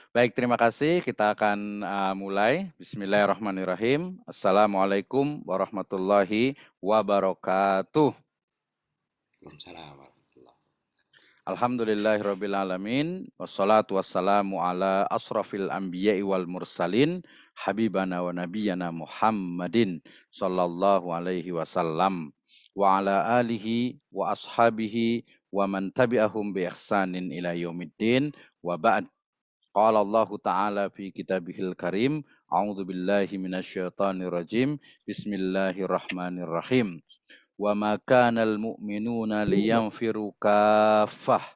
Baik, terima kasih. Kita akan mulai. Bismillahirrahmanirrahim. Assalamualaikum warahmatullahi wabarakatuh. Waalaikumsalam warahmatullahi. Alhamdulillahirabbil alamin. Wassalatu wassalamu ala asrafil anbiya'i wal mursalin habibana wa nabiyyana Muhammadin sallallahu alaihi wasallam wa ala alihi wa ashabihi wa man tabi'ahum bi ihsanin ila yaumiddin wa ba'd. Qala Allah Ta'ala fi kitabihil karim, a'udzu billahi minasyaitonir rajim. Bismillahirrahmanirrahim. Wa ma kanal mu'minuna liyanfiru kaffah.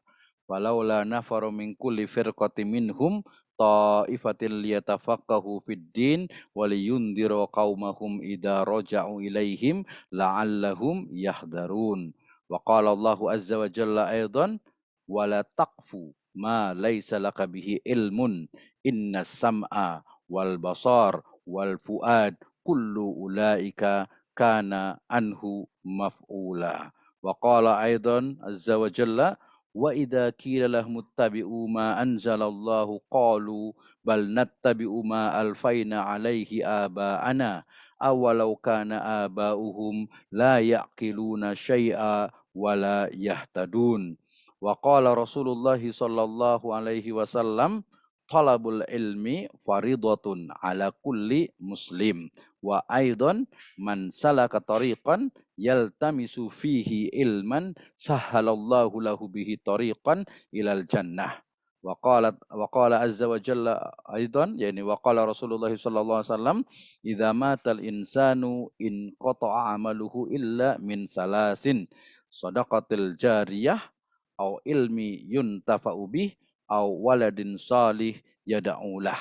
Walaula nafaru min kulli firqatin minhum ta'ifatin liyatafaqahu fid din wa liyundiru qaumahum idza raja'u ilaihim la'allahum yahdharun. Wa qala Allah azza wa jalla aidan wala taqfu ma laisa laka bihi ilmun innas sam'a wal basar wal fuad kullu ulaika kana anhu maf'ula. Wa qala aidan azza wa jalla wa idza qila lahum ittabi'u ma anzalallahu qalu bal nattabi'u ma alfaina alaihi aba'ana awalau kana aba'uhum la ya'qiluna syai'a wala yahtadun. Wa qala Rasulullah sallallahu alaihi wasallam talabul ilmi faridatun ala kulli muslim wa aidan man salaka tariqan yaltamisu fihi ilman sahhalallahu lahu bihi tariqan ilal jannah. Wa qala azza wa jalla aidan yani wa qala Rasulullah sallallahu alaihi wasallam idza matal insanu in qata'a amaluhu illa min salasin sadaqatil jariyah au ilmi yuntafa'u bih au waladin salih yad'ulah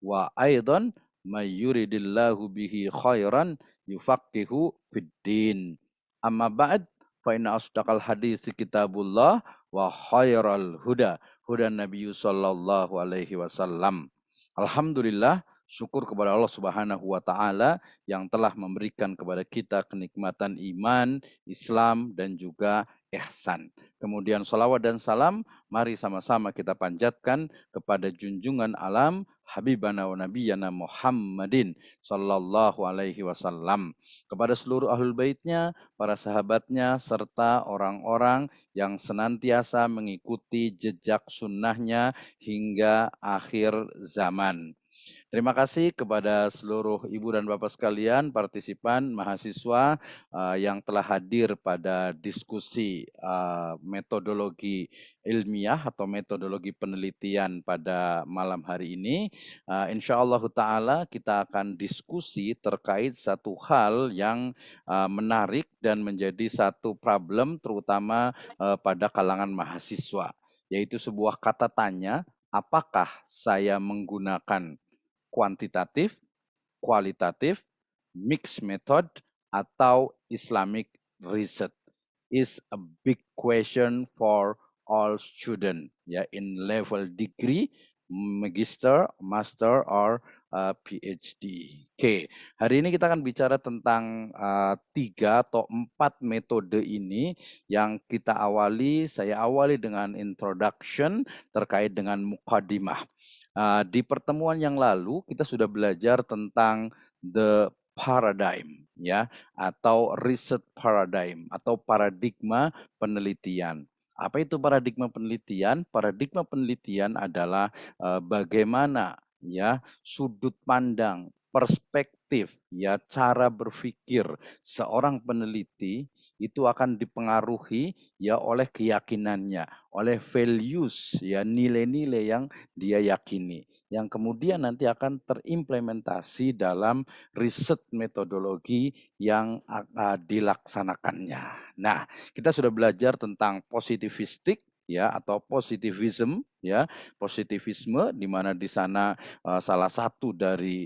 wa aidan may yuridillahu bihi khairan yufaqihu fid din. Amma ba'd fa inna asdaqal hadits kitabullah wa khairal huda hudan nabiyyu sallallahu alaihi wasallam. Alhamdulillah, syukur kepada Allah Subhanahu wa taala yang telah memberikan kepada kita kenikmatan iman, Islam dan juga ihsan. Kemudian salawat dan salam, mari sama-sama kita panjatkan kepada junjungan alam Habibana wa Nabiyana Muhammadin sallallahu alaihi wasallam. Kepada seluruh ahlul baitnya, para sahabatnya, serta orang-orang yang senantiasa mengikuti jejak sunnahnya hingga akhir zaman. Terima kasih kepada seluruh ibu dan bapak sekalian, partisipan, mahasiswa yang telah hadir pada diskusi metodologi ilmiah atau metodologi penelitian pada malam hari ini. Insya Allah Ta'ala kita akan diskusi terkait satu hal yang menarik dan menjadi satu problem terutama pada kalangan mahasiswa, yaitu sebuah kata tanya, apakah saya menggunakan kuantitatif, kualitatif, mixed method, atau Islamic research is a big question for all student ya in level degree, magister, master, or PhD. Oke, hari ini kita akan bicara tentang 3 atau 4 metode ini yang saya awali dengan introduction terkait dengan mukadimah. Di pertemuan yang lalu kita sudah belajar tentang the paradigm ya atau riset paradigm atau paradigma penelitian. Apa itu paradigma penelitian? Paradigma penelitian adalah bagaimana ya sudut pandang, perspektif, ya cara berpikir seorang peneliti itu akan dipengaruhi ya oleh keyakinannya, oleh values ya nilai-nilai yang dia yakini, yang kemudian nanti akan terimplementasi dalam riset metodologi yang dilaksanakannya. Nah, kita sudah belajar tentang positivistik ya atau positivism ya, positivisme di mana di sana salah satu dari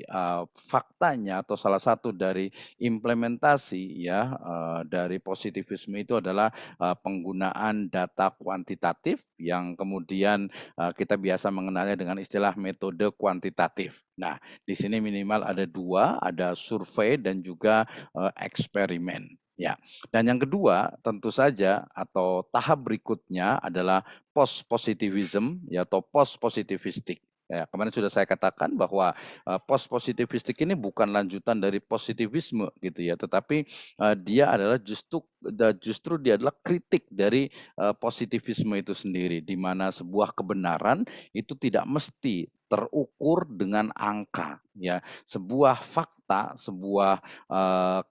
faktanya atau salah satu dari implementasi ya dari positivisme itu adalah penggunaan data kuantitatif yang kemudian kita biasa mengenalnya dengan istilah metode kuantitatif. Nah, di sini minimal ada 2, ada survei dan juga eksperimen. Ya, dan yang kedua tentu saja atau tahap berikutnya adalah post positivism ya atau post positivistik. Ya, kemarin sudah saya katakan bahwa post positivistik ini bukan lanjutan dari positivisme gitu ya, tetapi dia adalah justru dia adalah kritik dari positivisme itu sendiri, di mana sebuah kebenaran itu tidak mesti terukur dengan angka ya. Sebuah fakta, sebuah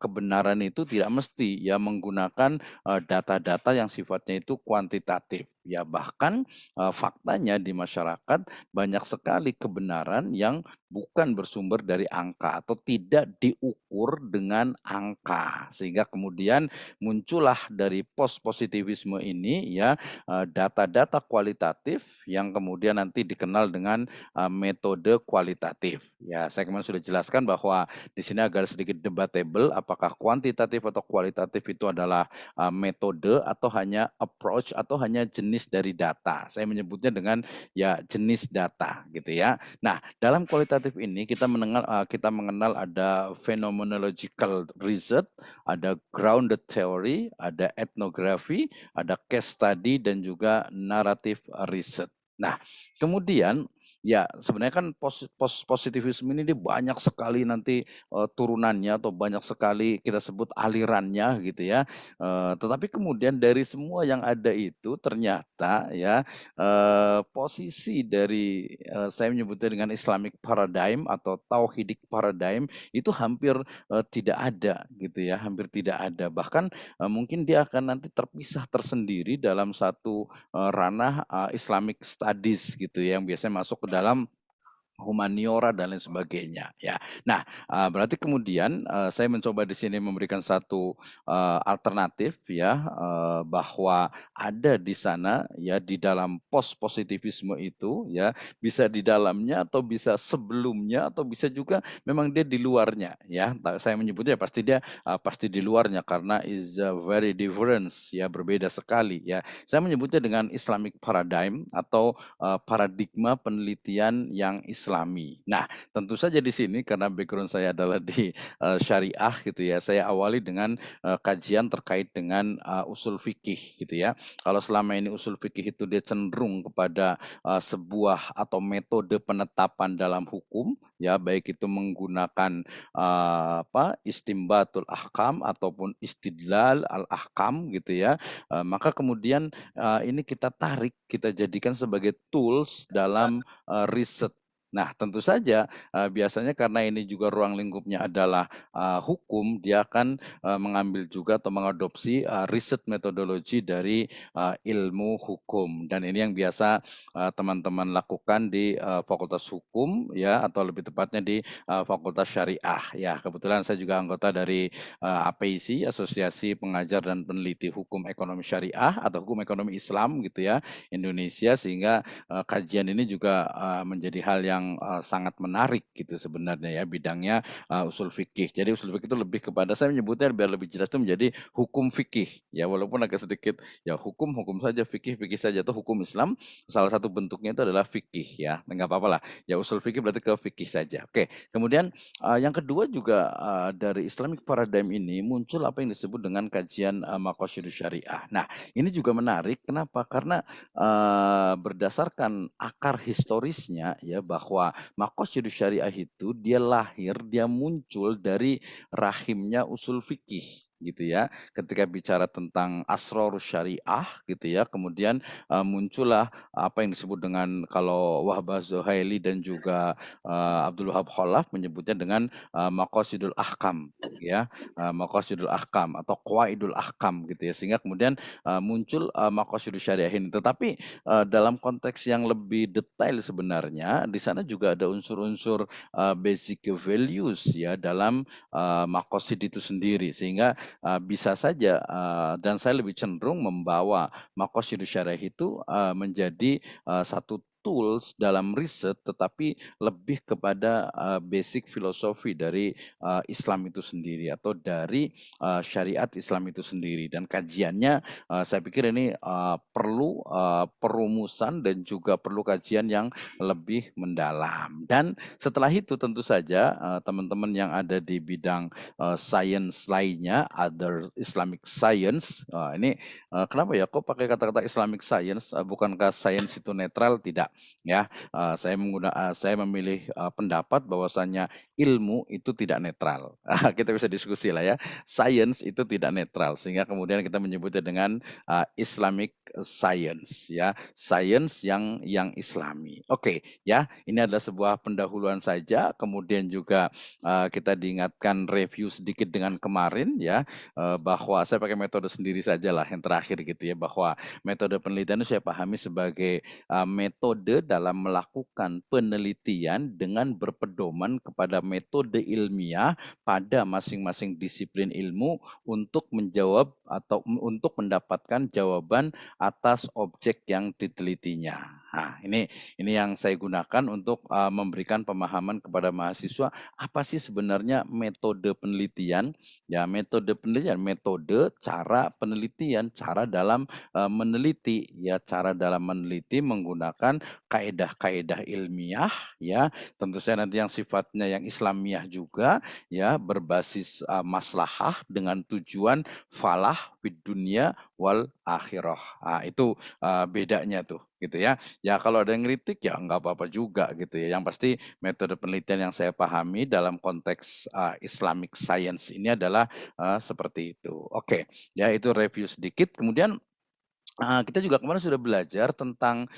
kebenaran itu tidak mesti ya menggunakan data-data yang sifatnya itu kuantitatif ya. Bahkan faktanya di masyarakat banyak sekali kebenaran yang bukan bersumber dari angka atau tidak diukur dengan angka. Sehingga kemudian muncullah dari post positivisme ini ya data-data kualitatif yang kemudian nanti dikenal dengan metode kualitatif. Ya, saya kemarin sudah jelaskan bahwa di sini agak sedikit debatable apakah kuantitatif atau kualitatif itu adalah metode atau hanya approach atau hanya jenis dari data. Saya menyebutnya dengan ya jenis data gitu ya. Nah, dalam kualitatif ini kita mengenal ada phenomenological research, ada grounded theory, ada ethnography, ada case study dan juga narrative research. Nah, kemudian ya sebenarnya kan positivisme ini dia banyak sekali nanti turunannya atau banyak sekali kita sebut alirannya gitu ya. Tetapi kemudian dari semua yang ada itu ternyata ya posisi dari saya menyebutnya dengan Islamic paradigm atau Tauhidic paradigm itu hampir tidak ada gitu ya, hampir tidak ada. Bahkan mungkin dia akan nanti terpisah tersendiri dalam satu ranah Islamic studies gitu ya, yang biasanya masuk ke dalam humaniora dan lain sebagainya ya. Nah, berarti kemudian saya mencoba di sini memberikan satu alternatif ya bahwa ada di sana ya di dalam post positivisme itu ya bisa di dalamnya atau bisa sebelumnya atau bisa juga memang dia di luarnya ya. Saya menyebutnya pasti dia pasti di luarnya karena is a very difference ya, berbeda sekali ya. Saya menyebutnya dengan Islamic paradigm atau paradigma penelitian yang Islami. Nah, tentu saja di sini karena background saya adalah di syariah gitu ya, saya awali dengan kajian terkait dengan usul fikih gitu ya. Kalau selama ini usul fikih itu dia cenderung kepada sebuah atau metode penetapan dalam hukum ya, baik itu menggunakan istimbatul ahkam ataupun istidlal al ahkam gitu ya. Maka kemudian ini kita tarik, kita jadikan sebagai tools dalam riset. Nah, tentu saja biasanya karena ini juga ruang lingkupnya adalah hukum, dia akan mengambil juga atau mengadopsi riset metodologi dari ilmu hukum. Dan ini yang biasa teman-teman lakukan di Fakultas Hukum ya, atau lebih tepatnya di Fakultas Syariah ya. Kebetulan saya juga anggota dari APISI, Asosiasi Pengajar dan Peneliti Hukum Ekonomi Syariah atau Hukum Ekonomi Islam gitu ya, Indonesia, sehingga kajian ini juga menjadi hal yang sangat menarik gitu sebenarnya ya, bidangnya usul fikih. Jadi usul fikih itu lebih kepada, saya menyebutnya biar lebih jelas itu menjadi hukum fikih ya, walaupun agak sedikit ya hukum saja, fikih saja, itu hukum Islam salah satu bentuknya itu adalah fikih ya. Enggak apa-apa lah. Ya usul fikih berarti ke fikih saja. Oke. Kemudian yang kedua juga dari Islamic paradigm ini muncul apa yang disebut dengan kajian maqasidus syariah. Nah, ini juga menarik. Kenapa? Karena berdasarkan akar historisnya ya, bahwa maqasidus syariah itu dia lahir, dia muncul dari rahimnya usul fikih gitu ya. Ketika bicara tentang asrorus syariah gitu ya, kemudian muncullah apa yang disebut dengan, kalau Wahbah Zuhaili dan juga Abdul Wahab Khalaf menyebutnya dengan maqasidul ahkam ya, maqasidul ahkam atau qawaidul ahkam gitu ya, sehingga kemudian muncul maqasidus syariah ini. Tetapi dalam konteks yang lebih detail sebenarnya di sana juga ada unsur-unsur basic values ya dalam maqasid itu sendiri, sehingga bisa saja dan saya lebih cenderung membawa maqasidus syariah itu menjadi satu tools dalam riset, tetapi lebih kepada basic filosofi dari Islam itu sendiri atau dari syariat Islam itu sendiri. Dan kajiannya saya pikir ini perlu perumusan dan juga perlu kajian yang lebih mendalam. Dan setelah itu tentu saja teman-teman yang ada di bidang science lainnya, other Islamic science, ini kenapa ya kok pakai kata-kata Islamic science, bukankah science itu netral? Tidak. ya. Saya memilih pendapat bahwasanya ilmu itu tidak netral. Kita bisa diskusi lah ya. Science itu tidak netral sehingga kemudian kita menyebutnya dengan Islamic science ya, science yang Islami. Oke, ya, ini adalah sebuah pendahuluan saja. Kemudian juga kita diingatkan review sedikit dengan kemarin ya, bahwa saya pakai metode sendiri saja lah yang terakhir gitu ya, bahwa metode penelitian itu saya pahami sebagai metode dalam melakukan penelitian dengan berpedoman kepada metode ilmiah pada masing-masing disiplin ilmu untuk menjawab atau untuk mendapatkan jawaban atas objek yang ditelitinya. Nah, ini yang saya gunakan untuk memberikan pemahaman kepada mahasiswa apa sih sebenarnya metode penelitian? Ya, metode penelitian, metode cara penelitian, cara dalam meneliti, ya cara dalam meneliti menggunakan kaedah-kaedah ilmiah, ya tentu saja nanti yang sifatnya yang Islamiah juga, ya berbasis maslahah dengan tujuan falah fid dunia wal akhirah. Nah, itu bedanya tuh gitu ya. Ya kalau ada yang kritik ya nggak apa-apa juga gitu ya. Yang pasti metode penelitian yang saya pahami dalam konteks Islamic science ini adalah seperti itu. Oke, ya itu review sedikit. Kemudian kita juga kemarin sudah belajar tentang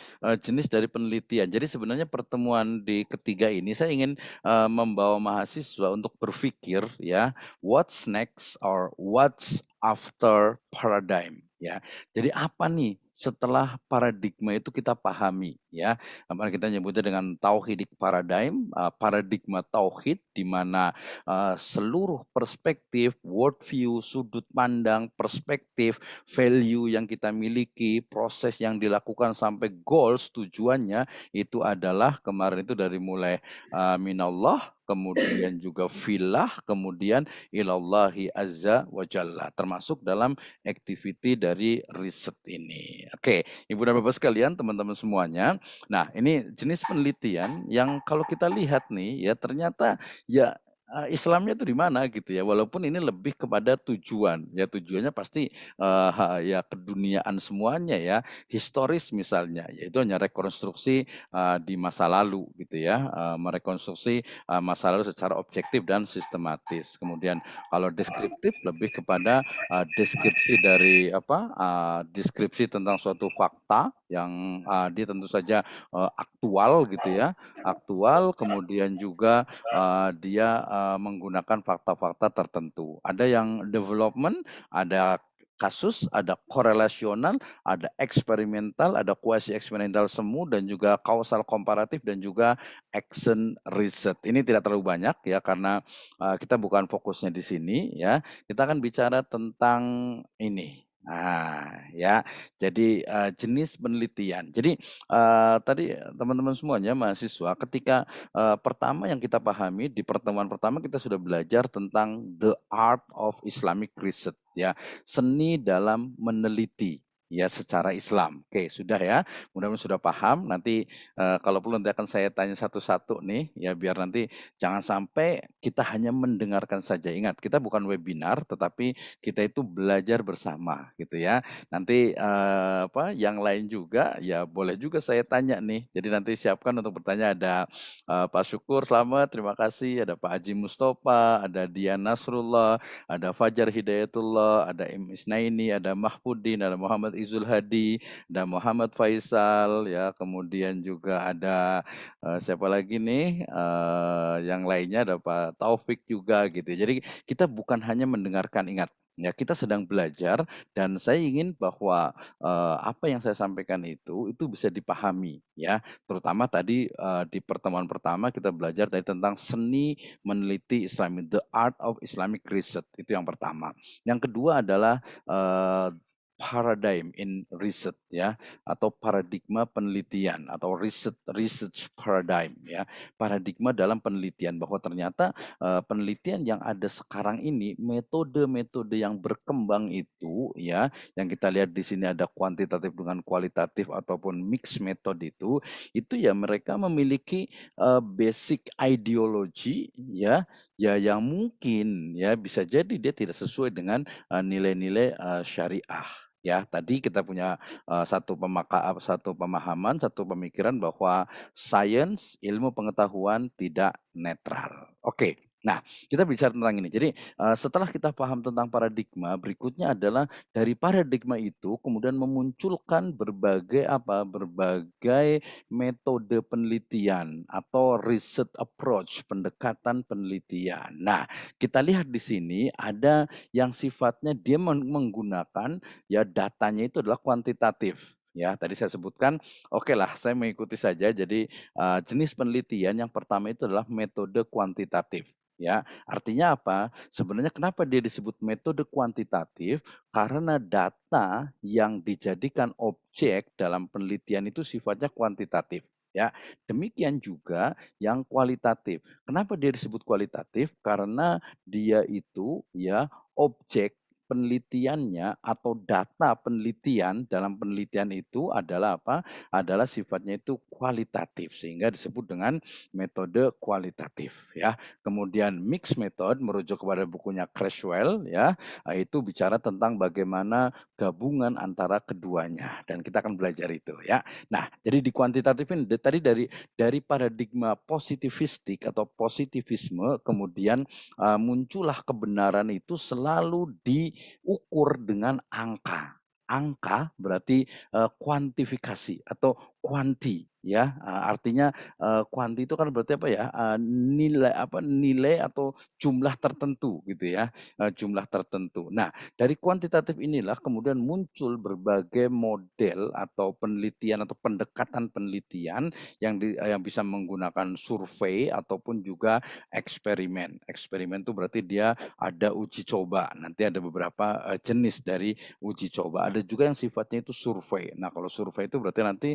jenis dari penelitian. Jadi sebenarnya pertemuan di ketiga ini saya ingin membawa mahasiswa untuk berpikir ya, what's next or what's after paradigm ya. Jadi apa nih setelah paradigma itu kita pahami ya. Kemarin kita nyebutnya dengan tauhidik paradigm, paradigma tauhid di mana seluruh perspektif, worldview, sudut pandang, perspektif, value yang kita miliki, proses yang dilakukan sampai goals tujuannya itu adalah kemarin itu dari mulai minallah, kemudian juga filah, kemudian ilallahi azza wa jalla, termasuk dalam activity dari riset ini. Oke, Ibu dan Bapak sekalian, teman-teman semuanya. Nah, ini jenis penelitian yang kalau kita lihat nih ya ternyata ya Islamnya itu di mana gitu ya. Walaupun ini lebih kepada tujuan. Ya tujuannya pasti ya keduniaan semuanya ya. Historis misalnya, yaitu hanya rekonstruksi di masa lalu gitu ya. Merekonstruksi masa lalu secara objektif dan sistematis. Kemudian kalau deskriptif lebih kepada deskripsi dari deskripsi tentang suatu fakta yang dia tentu saja aktual gitu ya, aktual. Kemudian juga dia menggunakan fakta-fakta tertentu. Ada yang development, ada kasus, ada korelasional, ada eksperimental, ada kuasi eksperimental semu, dan juga kausal komparatif, dan juga action research. Ini tidak terlalu banyak ya karena kita bukan fokusnya di sini ya. Kita akan bicara tentang ini. Nah, ya. Jadi jenis penelitian. Jadi tadi teman-teman semuanya mahasiswa ketika pertama yang kita pahami di pertemuan pertama kita sudah belajar tentang the art of Islamic research ya, seni dalam meneliti ya secara Islam. Oke, sudah ya. Mudah-mudahan sudah paham. Nanti kalau perlu nanti akan saya tanya satu-satu nih ya biar nanti jangan sampai kita hanya mendengarkan saja. Ingat, kita bukan webinar tetapi kita itu belajar bersama gitu ya. Nanti yang lain juga ya boleh juga saya tanya nih. Jadi nanti siapkan untuk bertanya ada Pak Syukur, selamat, terima kasih. Ada Pak Haji Mustafa, ada Dian Nasrullah, ada Fajar Hidayatullah, ada M. Isnaini, ada Mahfudin, ada Muhammad Izul Hadi, ada Muhammad Faisal, ya. Kemudian juga ada siapa lagi nih? Yang lainnya ada Pak Taufik juga gitu. Jadi kita bukan hanya mendengarkan, ingat. Ya, kita sedang belajar dan saya ingin bahwa apa yang saya sampaikan itu bisa dipahami ya. Terutama tadi di pertemuan pertama kita belajar tadi tentang seni meneliti Islami, the art of Islamic research, itu yang pertama. Yang kedua adalah paradigm in research ya, atau paradigma penelitian atau research paradigm ya. Paradigma dalam penelitian bahwa ternyata penelitian yang ada sekarang ini, metode-metode yang berkembang itu ya, yang kita lihat di sini ada kuantitatif dengan kualitatif ataupun mix metode itu ya mereka memiliki basic ideologi ya, ya yang mungkin ya bisa jadi dia tidak sesuai dengan nilai-nilai syariah Ya, tadi kita punya, satu pemahaman, satu pemikiran bahwa sains, ilmu pengetahuan tidak netral. Oke, nah kita bicara tentang ini. Jadi, setelah kita paham tentang paradigma, berikutnya adalah dari paradigma itu kemudian memunculkan berbagai metode penelitian atau research approach, pendekatan penelitian. Nah, kita lihat di sini ada yang sifatnya dia menggunakan ya datanya itu adalah kuantitatif. Ya, tadi saya sebutkan, oke lah saya mengikuti saja. Jadi, jenis penelitian yang pertama itu adalah metode kuantitatif, ya. Artinya apa? Sebenarnya kenapa dia disebut metode kuantitatif? Karena data yang dijadikan objek dalam penelitian itu sifatnya kuantitatif, ya. Demikian juga yang kualitatif. Kenapa dia disebut kualitatif? Karena dia itu ya objek penelitiannya atau data penelitian dalam penelitian itu adalah apa? Adalah sifatnya itu kualitatif sehingga disebut dengan metode kualitatif ya. Kemudian mixed method merujuk kepada bukunya Creswell ya, itu bicara tentang bagaimana gabungan antara keduanya dan kita akan belajar itu ya. Nah, jadi di kuantitatif ini tadi dari paradigma positivistik atau positivisme kemudian muncullah kebenaran itu selalu diukur dengan angka. Angka berarti, kuantifikasi atau kuanti ya, artinya, kuanti itu kan berarti apa ya, nilai atau jumlah tertentu gitu ya, jumlah tertentu. Nah, dari kuantitatif inilah kemudian muncul berbagai model atau penelitian atau pendekatan penelitian yang bisa menggunakan survei ataupun juga eksperimen. Eksperimen itu berarti dia ada uji coba, nanti ada beberapa, jenis dari uji coba. Ada juga yang sifatnya itu survei. Nah, kalau survei itu berarti nanti,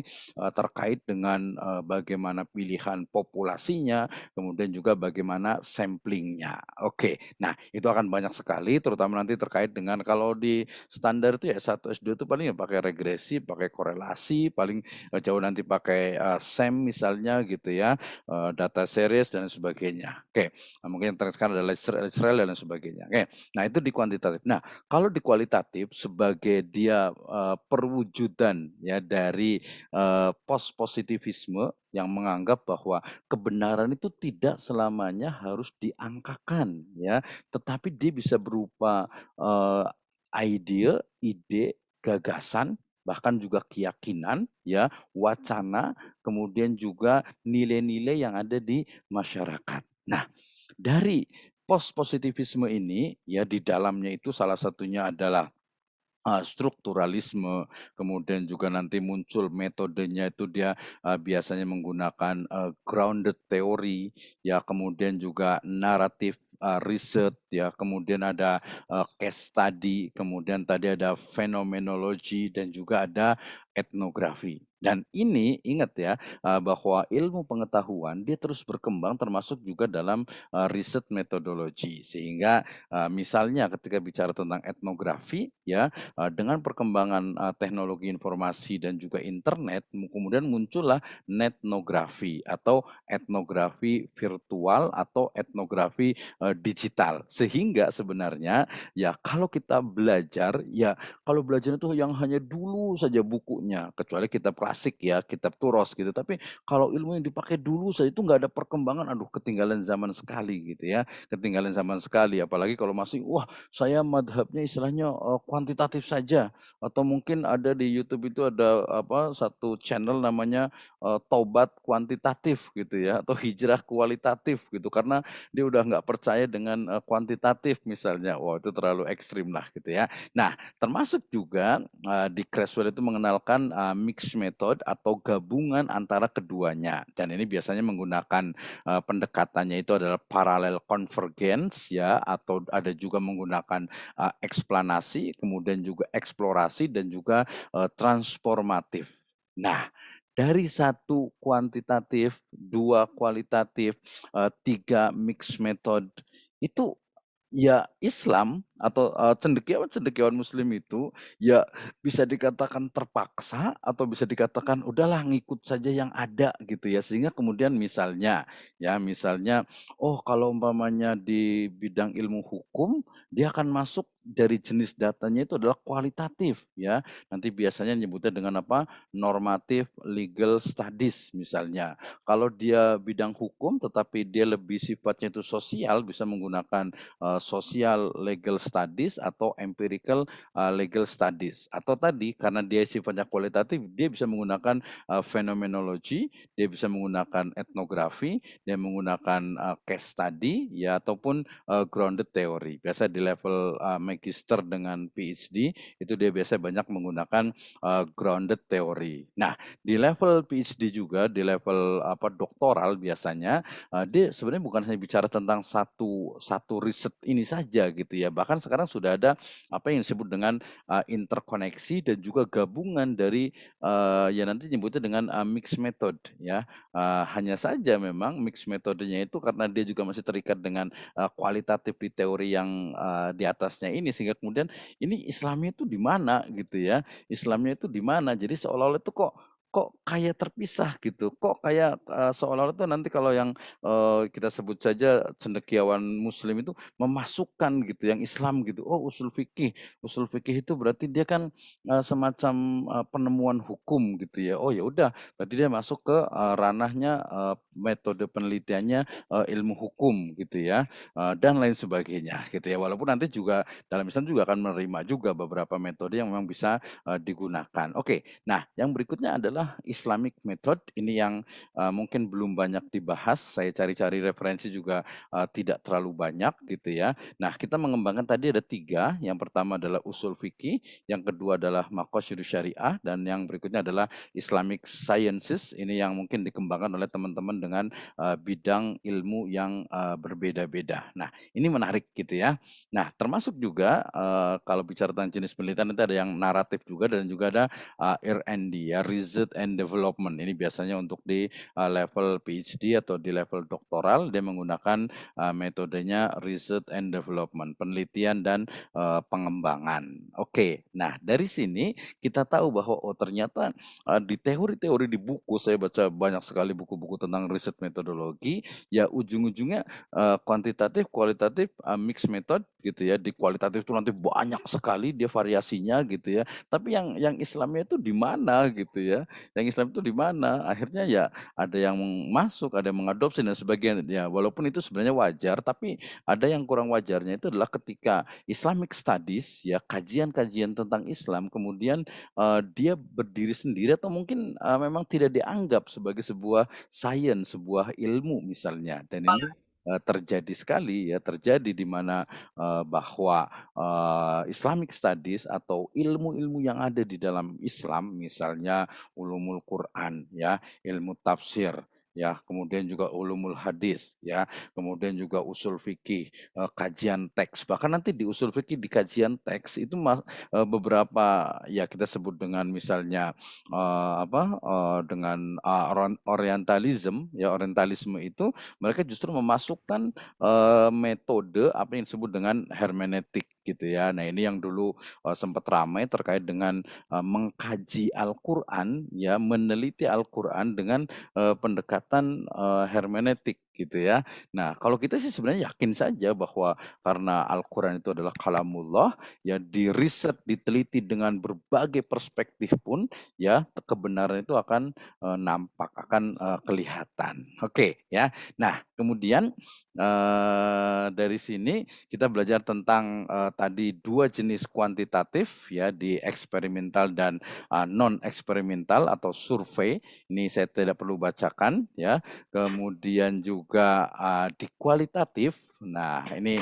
terkait dengan, bagaimana pilihan populasinya, kemudian juga bagaimana samplingnya. Oke, nah itu akan banyak sekali terutama nanti terkait dengan kalau di standar itu ya S1, S2 itu paling ya pakai regresi, pakai korelasi, paling, jauh nanti pakai, SEM misalnya gitu ya, data series dan sebagainya. Oke, mungkin yang terakhir sekarang adalah Israel dan sebagainya. Oke, nah itu di kuantitatif. Nah, kalau di kualitatif sebagai dia, perwujudan ya dari, post positivisme yang menganggap bahwa kebenaran itu tidak selamanya harus diangkakan ya, tetapi dia bisa berupa, ide, gagasan, bahkan juga keyakinan ya, wacana, kemudian juga nilai-nilai yang ada di masyarakat. Nah, dari post positivisme ini ya di dalamnya itu salah satunya adalah strukturalisme, kemudian juga nanti muncul metodenya itu dia, biasanya menggunakan, grounded theory, ya kemudian juga naratif, riset, ya kemudian ada, case study, kemudian tadi ada fenomenologi dan juga ada etnografi. Dan ini ingat ya, bahwa ilmu pengetahuan dia terus berkembang termasuk juga dalam, riset metodologi. Sehingga, misalnya ketika bicara tentang etnografi ya, dengan perkembangan, teknologi informasi dan juga internet, kemudian muncullah netnografi atau etnografi virtual atau etnografi, digital. Sehingga sebenarnya ya kalau kita belajar, ya kalau belajar itu yang hanya dulu saja bukunya, kecuali kitab klasik ya, kitab turos gitu. Tapi kalau ilmu yang dipakai dulu saja itu nggak ada perkembangan, aduh ketinggalan zaman sekali gitu ya, ketinggalan zaman sekali. Apalagi kalau masih, wah saya madhabnya istilahnya, kuantitatif saja atau mungkin ada di YouTube itu ada apa, satu channel namanya, tobat kuantitatif gitu ya atau hijrah kualitatif gitu karena dia udah nggak percaya dengan, kuantitatif misalnya. Wah itu terlalu ekstrim lah gitu ya. Nah termasuk juga, di Creswell itu mengenalkan, mixed method atau gabungan antara keduanya dan ini biasanya menggunakan, pendekatannya itu adalah parallel convergence ya atau ada juga menggunakan, eksplanasi, kemudian juga eksplorasi dan juga, transformatif. Nah, dari satu kuantitatif, 2 kualitatif, 3 mixed method itu ya Islam atau, cendekiawan-cendekiawan muslim itu, ya bisa dikatakan terpaksa atau bisa dikatakan udahlah ngikut saja yang ada gitu ya. Sehingga kemudian misalnya, oh kalau umpamanya di bidang ilmu hukum, dia akan masuk dari jenis datanya itu adalah kualitatif ya. Nanti biasanya nyebutnya dengan apa, normatif legal studies misalnya. Kalau dia bidang hukum tetapi dia lebih sifatnya itu sosial, bisa menggunakan, social legal studies atau empirical, legal studies. Atau tadi karena dia sifatnya kualitatif, dia bisa menggunakan, phenomenology, dia bisa menggunakan etnografi, dia menggunakan, case study ya ataupun grounded theory. Biasa di level, magister dengan PhD itu dia biasa banyak menggunakan, grounded theory. Nah, di level PhD juga, di level apa, doktoral biasanya, dia sebenarnya bukan hanya bicara tentang satu satu riset ini saja gitu ya, bahkan sekarang sudah ada apa yang disebut dengan, interkoneksi dan juga gabungan dari, ya nanti nyebutnya dengan, mixed method ya. Hanya saja memang mixed metodenya itu karena dia juga masih terikat dengan kualitatif di teori yang, di atasnya ini sehingga kemudian ini Islamnya itu di mana gitu ya, Islamnya itu di mana. Jadi seolah-olah itu kok kok kayak terpisah gitu, kok kayak, seolah-olah itu nanti kalau yang, kita sebut saja cendekiawan muslim itu memasukkan gitu yang Islam gitu, oh usul fikih itu berarti dia kan, semacam, penemuan hukum gitu ya, oh ya udah berarti dia masuk ke, ranahnya, metode penelitiannya, ilmu hukum gitu ya dan lain sebagainya gitu ya. Walaupun nanti juga dalam Islam juga akan menerima juga beberapa metode yang memang bisa, digunakan. Oke, nah yang berikutnya adalah Islamic method, ini yang, mungkin belum banyak dibahas, saya cari-cari referensi juga, tidak terlalu banyak gitu ya. Nah kita mengembangkan tadi ada 3, yang pertama adalah usul fikih, yang kedua adalah maqasidus syariah, dan yang berikutnya adalah Islamic sciences, ini yang mungkin dikembangkan oleh teman-teman dengan, bidang ilmu yang, berbeda-beda. Nah, ini menarik gitu ya. Nah, termasuk juga, kalau bicara tentang jenis penelitian itu ada yang naratif juga dan juga ada, R&D ya, research and development. Ini biasanya untuk di, level PhD atau di level doktoral dia menggunakan, metodenya research and development, penelitian dan, pengembangan. Oke, nah dari sini kita tahu bahwa, oh ternyata, di teori-teori di buku, saya baca banyak sekali buku-buku tentang riset metodologi, ya ujung-ujungnya, kuantitatif, kualitatif, mixed method gitu ya. Di kualitatif itu nanti banyak sekali dia variasinya gitu ya. Tapi yang Islamnya itu di mana gitu ya, yang Islam itu di mana? Akhirnya ya ada yang masuk, ada yang mengadopsi dan sebagainya. Ya walaupun itu sebenarnya wajar, tapi ada yang kurang wajarnya itu adalah ketika Islamic studies ya, kajian-kajian tentang Islam kemudian dia berdiri sendiri atau mungkin, memang tidak dianggap sebagai sebuah sains, sebuah ilmu misalnya dan ini, terjadi sekali ya, terjadi di mana, bahwa, Islamic studies atau ilmu-ilmu yang ada di dalam Islam misalnya ulumul Quran ya, ilmu tafsir ya, kemudian juga ulumul hadis ya, kemudian juga usul fikih, kajian teks, bahkan nanti di usul fikih, di kajian teks itu beberapa ya kita sebut dengan misalnya, dengan, orientalism ya, orientalisme itu mereka justru memasukkan, metode apa yang disebut dengan hermeneutik gitu ya. Nah ini yang dulu, sempat ramai terkait dengan, mengkaji Al-Qur'an ya, meneliti Al-Qur'an dengan, pendekatan, hermeneutik gitu ya. Nah kalau kita sih sebenarnya yakin saja bahwa karena Al-Qur'an itu adalah kalamullah, ya diriset, diteliti dengan berbagai perspektif pun ya kebenaran itu akan, nampak, akan, kelihatan. Oke ya. Nah kemudian, dari sini kita belajar tentang, tadi 2 jenis kuantitatif ya di eksperimental dan, non eksperimental atau survei, ini saya tidak perlu bacakan ya. Kemudian juga, di kualitatif, nah ini,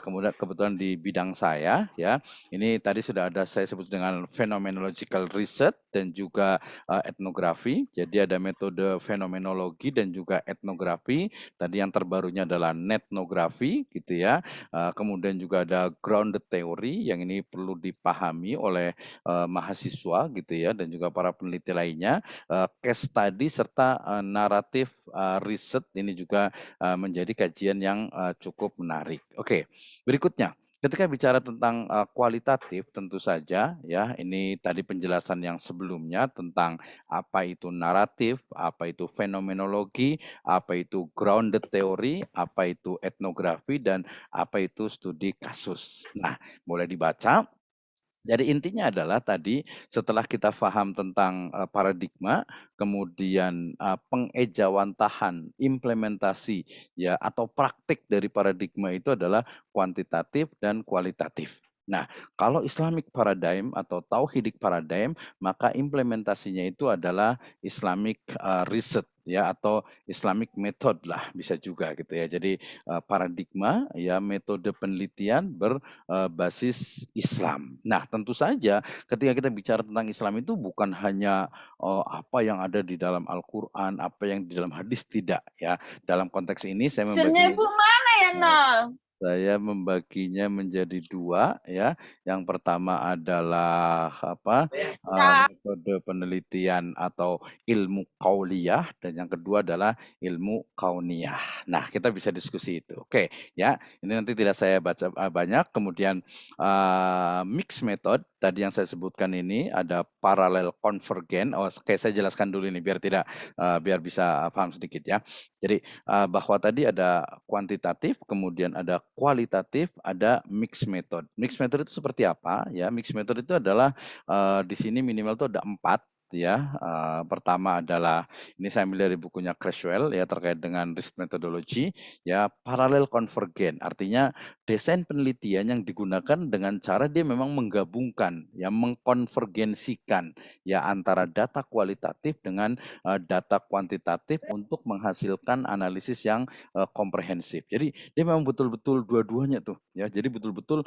kemudian kebetulan di bidang saya ya, ini tadi sudah ada saya sebut dengan phenomenological research dan juga, etnografi. Jadi ada metode fenomenologi dan juga etnografi. Tadi yang terbarunya adalah netnografi gitu ya. Kemudian juga ada grounded theory yang ini perlu dipahami oleh, mahasiswa gitu ya dan juga para peneliti lainnya. Case study serta, naratif, riset ini juga, menjadi kajian yang, cukup menarik. Oke, berikutnya Ketika bicara tentang, kualitatif tentu saja ya, ini tadi penjelasan yang sebelumnya tentang apa itu naratif, apa itu fenomenologi, apa itu grounded theory, apa itu etnografi, dan apa itu studi kasus. Nah, boleh dibaca. Jadi intinya adalah tadi setelah kita paham tentang, paradigma, kemudian, pengejawantahan implementasi ya atau praktik dari paradigma itu adalah kuantitatif dan kualitatif. Nah, kalau Islamic paradigm atau Tauhidic paradigm, maka implementasinya itu adalah Islamic, research ya atau Islamic method lah bisa juga gitu ya. Jadi, paradigma ya metode penelitian basis Islam. Nah, tentu saja ketika kita bicara tentang Islam itu bukan hanya, apa yang ada di dalam Al-Qur'an, apa yang di dalam hadis, tidak ya. Dalam konteks ini Maksudnya Ibu mana ya, Nol? saya membaginya menjadi 2 ya. Yang pertama adalah apa, metode penelitian atau ilmu qauliyah dan yang kedua adalah ilmu kauniyah. Nah, kita bisa diskusi itu. Oke, ya. Ini nanti tidak saya baca, banyak. Kemudian, mixed method tadi yang saya sebutkan ini ada paralel konvergen. Oh, oke, saya jelaskan dulu ini biar tidak, biar bisa paham sedikit ya. Jadi bahwa tadi ada kuantitatif, kemudian ada kualitatif, ada mixed method. Mixed method itu seperti apa? Ya, mixed method itu adalah di sini minimal itu ada 4 ya. Pertama adalah ini saya ambil dari bukunya Creswell ya terkait dengan risk methodology ya paralel konvergen. Artinya desain penelitian yang digunakan dengan cara dia memang menggabungkan ya mengkonvergensikan ya antara data kualitatif dengan data kuantitatif untuk menghasilkan analisis yang, komprehensif. Jadi dia memang betul-betul dua-duanya tuh ya. Jadi betul-betul,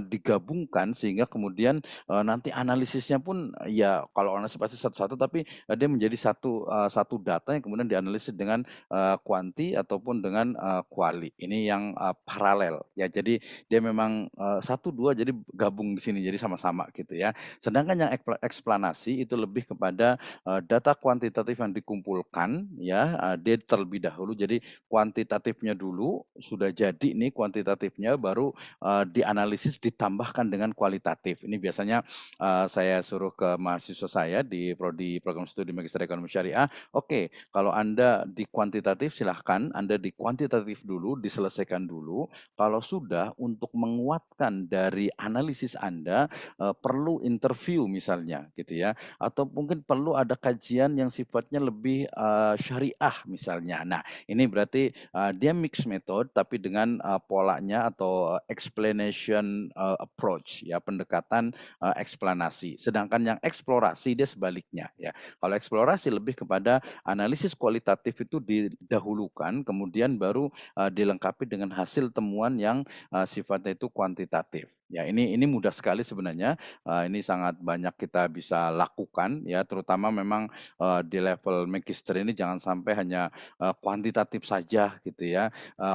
digabungkan sehingga kemudian, nanti analisisnya pun ya kalau analisis pasti satu-satu tapi, dia menjadi satu data yang kemudian dianalisis dengan, kuanti ataupun dengan, kuali. Ini yang, paralel ya. Jadi dia memang, 1, 2 jadi gabung di sini jadi sama-sama gitu ya. Sedangkan yang eksplanasi itu lebih kepada data kuantitatif yang dikumpulkan ya, dia terlebih dahulu jadi kuantitatifnya dulu, sudah jadi nih kuantitatifnya baru, dianalisis ditambahkan dengan kualitatif. Ini biasanya, saya suruh ke mahasiswa saya di prodi program studi magister ekonomi syariah, "Oke, kalau Anda di kuantitatif silahkan Anda di kuantitatif dulu, diselesaikan dulu. Kalau sudah untuk menguatkan dari analisis Anda, perlu interview misalnya," gitu ya atau mungkin perlu ada kajian yang sifatnya lebih, syariah misalnya. Nah, ini berarti, dia mix method tapi dengan, polanya atau explanation, approach ya, pendekatan, eksplanasi. Sedangkan yang eksplorasi dia sebaliknya ya. Kalau eksplorasi lebih kepada analisis kualitatif itu didahulukan, kemudian baru, dilengkapi dengan hasil temuan yang, sifatnya itu kuantitatif. Ya ini mudah sekali sebenarnya, ini sangat banyak kita bisa lakukan ya, terutama memang, di level magister ini jangan sampai hanya, kuantitatif saja gitu ya,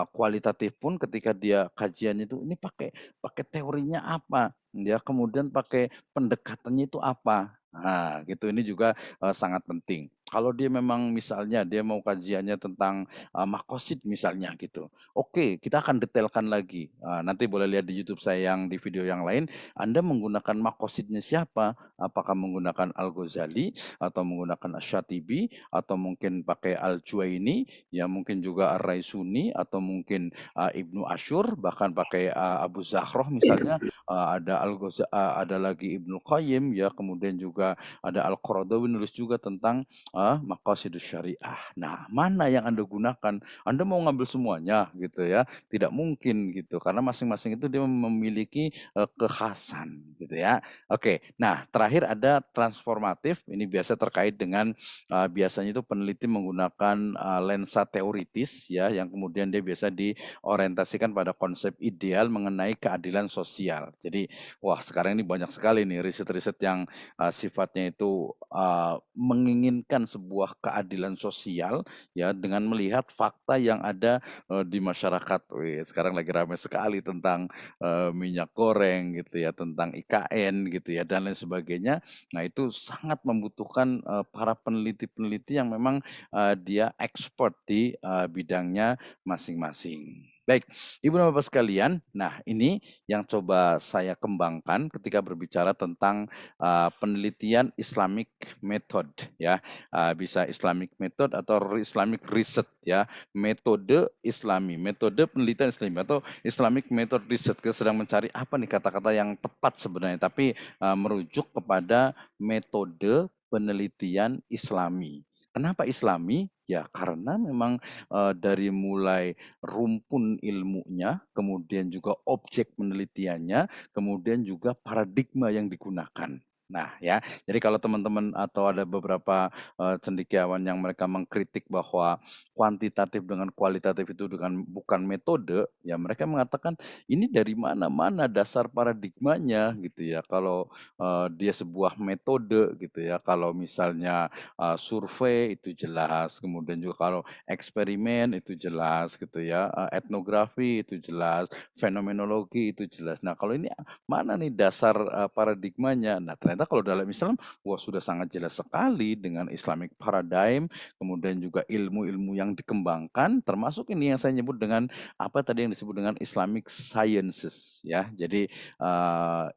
kualitatif pun ketika dia kajian itu ini pakai pakai teorinya apa, ya kemudian pakai pendekatannya itu apa. Nah gitu, ini juga, sangat penting. Kalau dia memang misalnya dia mau kajiannya tentang, makosid misalnya gitu, oke kita akan detailkan lagi, nanti boleh lihat di YouTube saya yang di video yang lain, Anda menggunakan makosidnya siapa? Apakah menggunakan Al-Ghazali atau menggunakan Asy-Syatibi atau mungkin pakai Al-Juwaini, ya mungkin juga Ar-Raisuni atau mungkin, Ibnu Asyur, bahkan pakai, Abu Zahrah misalnya, ada lagi Ibnu Qayyim ya, kemudian juga ada Al-Qaradawi nulis juga tentang, Maqasidus Syariah. Nah, mana yang Anda gunakan? Anda mau ngambil semuanya gitu ya, tidak mungkin gitu, karena masing-masing itu dia memiliki, kekhasan gitu ya. Oke, nah terakhir ada transformatif, ini biasa terkait dengan, biasanya itu peneliti menggunakan, lensa teoritis ya, yang kemudian dia biasa diorientasikan pada konsep ideal mengenai keadilan sosial. Jadi, wah sekarang ini banyak sekali nih riset-riset yang, sifatnya itu, menginginkan sebuah keadilan sosial ya, dengan melihat fakta yang ada, di masyarakat. Wih, sekarang lagi ramai sekali tentang, minyak goreng gitu ya, tentang IKN gitu ya, dan lain sebagainya. Nah, itu sangat membutuhkan, para peneliti-peneliti yang memang, dia expert di, bidangnya masing-masing. Baik, Ibu dan Bapak sekalian, nah ini yang coba saya kembangkan ketika berbicara tentang penelitian Islamic method ya. Bisa Islamic method atau Islamic research ya. Metode Islami, metode penelitian Islami atau Islamic method research. Kita sedang mencari apa nih kata-kata yang tepat sebenarnya, tapi merujuk kepada metode penelitian Islami. Kenapa Islami? Ya karena memang dari mulai rumpun ilmunya, kemudian juga objek penelitiannya, kemudian juga paradigma yang digunakan. Nah ya, jadi kalau teman-teman atau ada beberapa cendekiawan yang mereka mengkritik bahwa kuantitatif dengan kualitatif itu dengan bukan metode, ya mereka mengatakan ini dari mana-mana dasar paradigmanya gitu ya. Kalau dia sebuah metode gitu ya, kalau misalnya survei itu jelas, kemudian juga kalau eksperimen itu jelas gitu ya, etnografi itu jelas, fenomenologi itu jelas. Nah kalau ini mana nih dasar, paradigmanya? Nah ternyata kalau dalam Islam, wah sudah sangat jelas sekali dengan Islamic paradigm, kemudian juga ilmu-ilmu yang dikembangkan, termasuk ini yang saya nyebut dengan, apa tadi yang disebut dengan Islamic sciences ya. Jadi,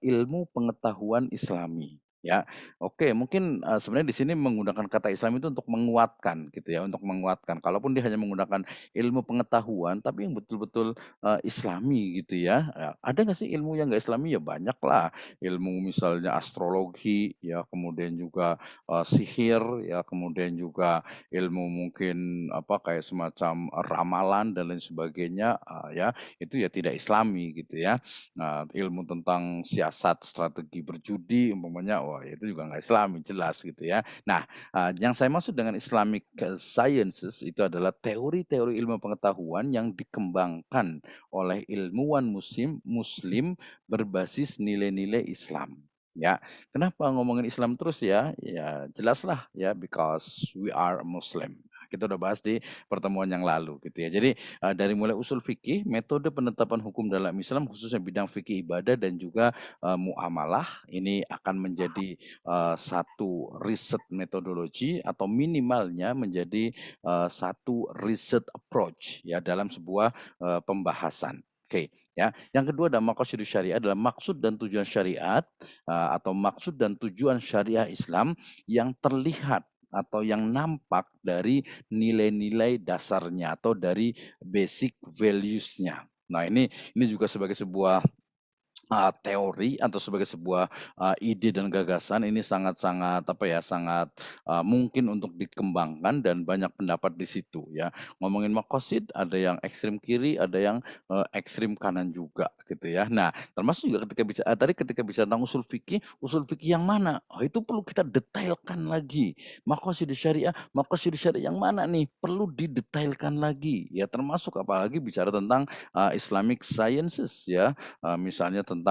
ilmu pengetahuan Islami, ya. Oke, mungkin, sebenarnya di sini menggunakan kata Islam itu untuk menguatkan gitu ya, untuk menguatkan. Kalaupun dia hanya menggunakan ilmu pengetahuan, tapi yang betul-betul, Islami gitu ya. Ada nggak sih ilmu yang nggak Islami? Ya banyaklah. Ilmu misalnya astrologi, ya kemudian juga, sihir, ya kemudian juga ilmu mungkin apa, kayak semacam ramalan dan lain sebagainya, ya, itu ya tidak Islami gitu ya. Nah, ilmu tentang siasat strategi berjudi umpamanya, wah itu juga nggak Islami, jelas gitu ya. Nah, yang saya maksud dengan Islamic sciences itu adalah teori-teori ilmu pengetahuan yang dikembangkan oleh ilmuwan muslim berbasis nilai-nilai Islam. Ya, kenapa ngomongin Islam terus ya? Ya jelaslah ya, because we are a Muslim. Kita udah bahas di pertemuan yang lalu gitu ya. Jadi dari mulai usul fikih, metode penetapan hukum dalam Islam khususnya bidang fikih ibadah dan juga muamalah ini akan menjadi satu riset metodologi atau minimalnya menjadi satu riset approach ya dalam sebuah pembahasan. Oke, ya. Yang kedua adalah maqasidus syariah adalah maksud dan tujuan syariat atau maksud dan tujuan syariah Islam yang terlihat atau yang nampak dari nilai-nilai dasarnya atau dari basic values-nya. Nah ini juga sebagai sebuah teori atau sebagai sebuah, ide dan gagasan ini sangat-sangat apa ya, sangat, mungkin untuk dikembangkan dan banyak pendapat di situ ya. Ngomongin maqasid ada yang ekstrem kiri, ada yang, ekstrem kanan juga gitu ya. Nah, termasuk juga tadi ketika bicara tentang usul fikih yang mana? Oh itu perlu kita detailkan lagi. Maqasidus syariah yang mana nih? Perlu didetailkan lagi ya, termasuk apalagi bicara tentang, Islamic sciences ya. Misalnya tentang,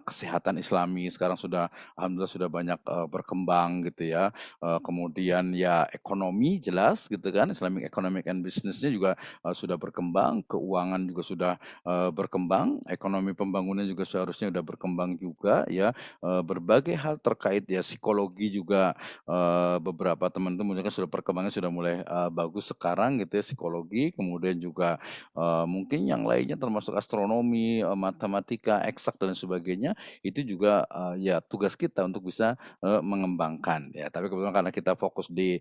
kesehatan Islami sekarang sudah alhamdulillah sudah banyak, berkembang gitu ya, kemudian ya ekonomi jelas gitu kan, Islamic Economic and Business-nya juga, sudah berkembang, keuangan juga sudah, berkembang, ekonomi pembangunan juga seharusnya sudah berkembang juga ya, berbagai hal terkait ya psikologi juga, beberapa teman-teman juga sudah perkembangannya sudah mulai, bagus sekarang gitu ya psikologi, kemudian juga mungkin yang lainnya termasuk astronomi, matematika, eksak dan sebagainya, itu juga, ya tugas kita untuk bisa, mengembangkan ya. Tapi kebetulan karena kita fokus di,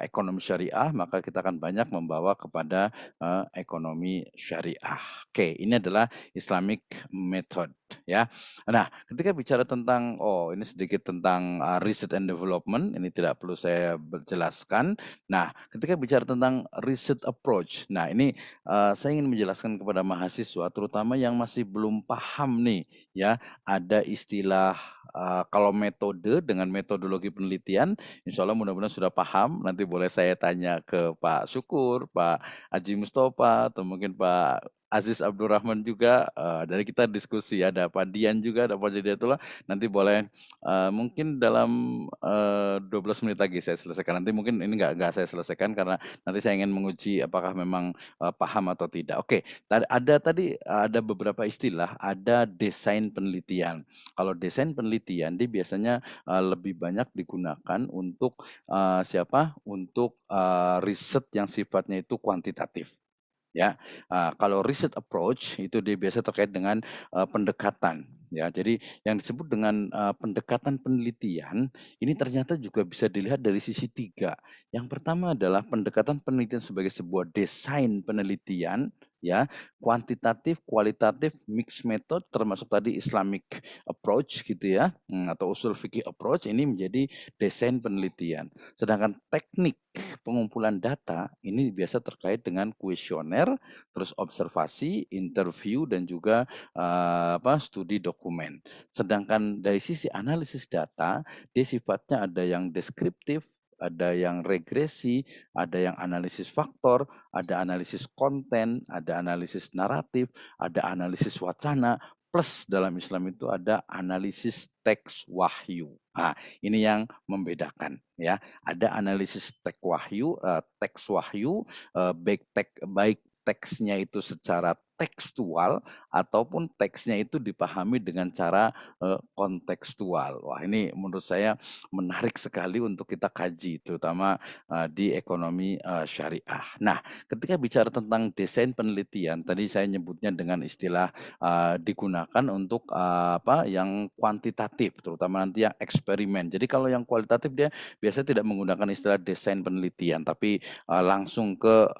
ekonomi syariah, maka kita akan banyak membawa kepada, ekonomi syariah. Oke, ini adalah Islamic method ya. Nah, ketika bicara tentang ini sedikit tentang, research and development, ini tidak perlu saya jelaskan. Nah, ketika bicara tentang research approach, nah ini saya ingin menjelaskan kepada mahasiswa terutama yang masih belum paham nih ya, ada istilah, kalau metode dengan metodologi penelitian, insya Allah mudah-mudahan sudah paham, nanti boleh saya tanya ke Pak Syukur, Pak Haji Mustofa, atau mungkin Pak Aziz Abdurrahman juga, dari kita diskusi, ada Pak Dian juga, ada Pak Jadiatullah, nanti boleh, mungkin dalam, 12 menit lagi saya selesaikan, nanti mungkin ini nggak saya selesaikan karena nanti saya ingin menguji apakah memang paham atau tidak. Oke, ada beberapa istilah, ada desain penelitian. Kalau desain penelitian dia biasanya, lebih banyak digunakan untuk, siapa, untuk, riset yang sifatnya itu kuantitatif. ya. Kalau research approach itu dia biasa terkait dengan pendekatan, ya. Jadi yang disebut dengan pendekatan penelitian ini ternyata juga bisa dilihat dari sisi tiga. Yang pertama adalah pendekatan penelitian sebagai sebuah desain penelitian, ya, kuantitatif, kualitatif, mixed method, termasuk tadi Islamic approach gitu ya, atau usul fikih approach ini menjadi desain penelitian. Sedangkan teknik pengumpulan data ini biasa terkait dengan kuesioner, terus observasi, interview dan juga studi dokumen. Sedangkan dari sisi analisis data, dia sifatnya ada yang deskriptif, ada yang regresi, ada yang analisis faktor, ada analisis konten, ada analisis naratif, ada analisis wacana, plus dalam Islam itu ada analisis teks wahyu. Nah, ini yang membedakan ya. Ada analisis teks wahyu, baik teksnya itu secara tekstual ataupun teksnya itu dipahami dengan cara kontekstual. Wah, ini menurut saya menarik sekali untuk kita kaji, terutama di ekonomi syariah. Nah, ketika bicara tentang desain penelitian, tadi saya nyebutnya dengan istilah digunakan untuk yang kuantitatif, terutama nanti yang eksperimen. Jadi kalau yang kualitatif dia biasanya tidak menggunakan istilah desain penelitian, tapi langsung ke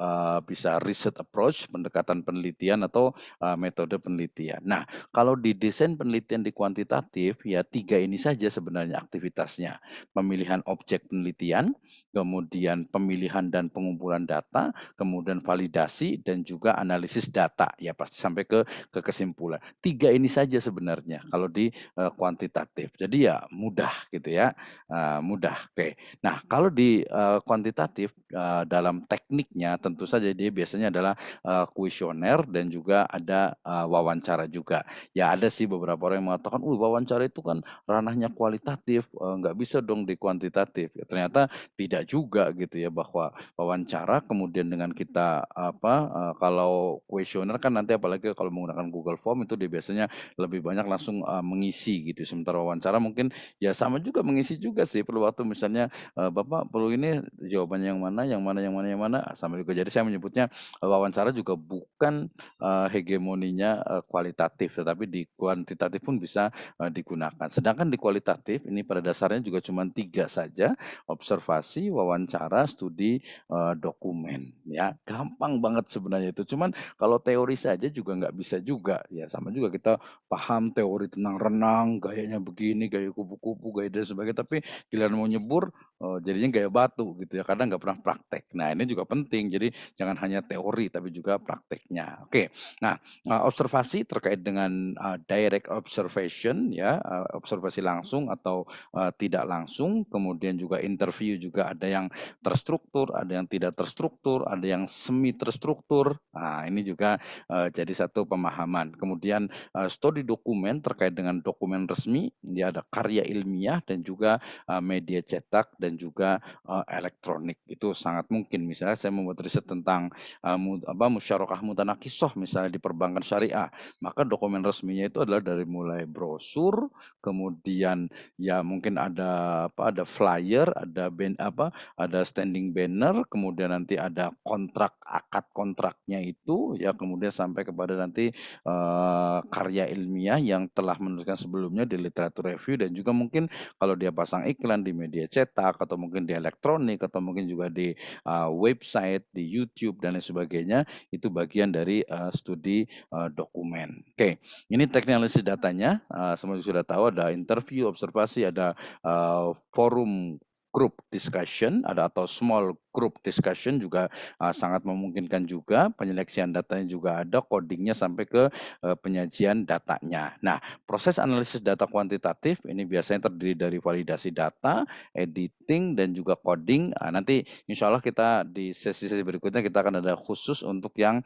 bisa research approach, pendekatan penelitian atau metode penelitian. Nah, kalau di desain penelitian di kuantitatif, ya tiga ini saja sebenarnya aktivitasnya. Pemilihan objek penelitian, kemudian pemilihan dan pengumpulan data, kemudian validasi, dan juga analisis data. Ya pasti sampai ke kesimpulan. Tiga ini saja sebenarnya kalau di kuantitatif. Jadi ya mudah gitu ya, mudah. Oke. Nah, kalau di kuantitatif dalam tekniknya tentu saja dia biasanya adalah kuesioner dan juga ada wawancara juga. Ya ada sih beberapa orang yang mengatakan, wawancara itu kan ranahnya kualitatif, nggak bisa dong di kuantitatif. Ya, ternyata tidak juga gitu ya, bahwa wawancara kemudian dengan kita kalau kuesioner kan nanti apalagi kalau menggunakan Google Form itu dia biasanya lebih banyak langsung mengisi gitu. Sementara wawancara mungkin ya sama juga mengisi juga sih, perlu waktu misalnya Bapak perlu ini jawabannya yang mana, yang mana, yang mana, yang mana, sama juga. Jadi saya menyebutnya wawancara juga bukan hegemoninya kualitatif, tetapi di kuantitatif pun bisa digunakan. Sedangkan di kualitatif ini pada dasarnya juga cuma tiga saja, observasi, wawancara, studi dokumen. Ya gampang banget sebenarnya itu. Cuman kalau teori saja juga nggak bisa juga. Ya sama juga kita paham teori tentang renang, gayanya begini, gaya kupu-kupu, gaya dan sebagainya, tapi giliran mau nyebur jadinya gaya batu gitu ya, karena nggak pernah praktek. Nah ini juga penting, jadi jangan hanya teori tapi juga prakteknya. Oke, nah observasi terkait dengan direct observation ya, observasi langsung atau tidak langsung, kemudian juga interview juga ada yang terstruktur, ada yang tidak terstruktur, ada yang semi terstruktur. Nah ini juga jadi satu pemahaman. Kemudian studi dokumen terkait dengan dokumen resmi, ya ada karya ilmiah dan juga media cetak dan juga elektronik. Itu sangat mungkin. Misalnya saya membuat riset tentang musyarakah mutanakisah misalnya di perbankan syariah, maka dokumen resminya itu adalah dari mulai brosur, kemudian ya mungkin ada ada flyer, ada standing banner, kemudian nanti ada kontrak, akad kontraknya itu ya, kemudian sampai kepada nanti karya ilmiah yang telah menuliskan sebelumnya di literatur review, dan juga mungkin kalau dia pasang iklan di media cetak atau mungkin di elektronik atau mungkin juga di website, di YouTube dan lain sebagainya, itu bagian dari studi dokumen. Oke, ini teknik analisis datanya. Semua sudah tahu ada interview, observasi, ada forum group discussion, ada atau small group discussion juga sangat memungkinkan juga. Penyeleksian datanya juga ada, codingnya sampai ke penyajian datanya. Nah, proses analisis data kuantitatif ini biasanya terdiri dari validasi data, editing, dan juga coding. Nanti insya Allah kita di sesi-sesi berikutnya kita akan ada khusus untuk yang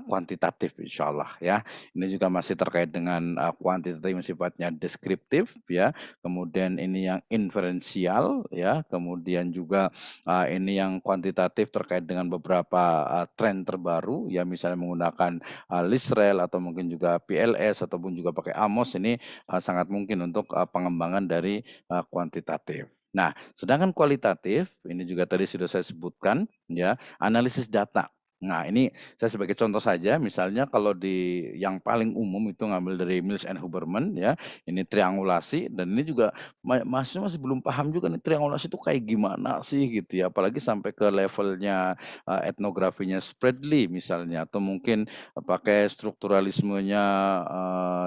kuantitatif insya Allah ya. Ini juga masih terkait dengan kuantitatif yang sifatnya deskriptif ya. Kemudian ini yang inferensial ya. Kemudian juga ini yang kuantitatif terkait dengan beberapa tren terbaru ya, misalnya menggunakan Lisrel atau mungkin juga PLS ataupun juga pakai Amos. Ini sangat mungkin untuk pengembangan dari kuantitatif. Nah, sedangkan kualitatif ini juga tadi sudah saya sebutkan ya, analisis data. Nah, ini saya sebagai contoh saja, misalnya kalau di yang paling umum itu ngambil dari Mills and Huberman ya, ini triangulasi dan ini juga mahasiswa masih belum paham juga nih triangulasi itu kayak gimana sih gitu ya, apalagi sampai ke levelnya, etnografinya Spradley misalnya atau mungkin, pakai strukturalismenya,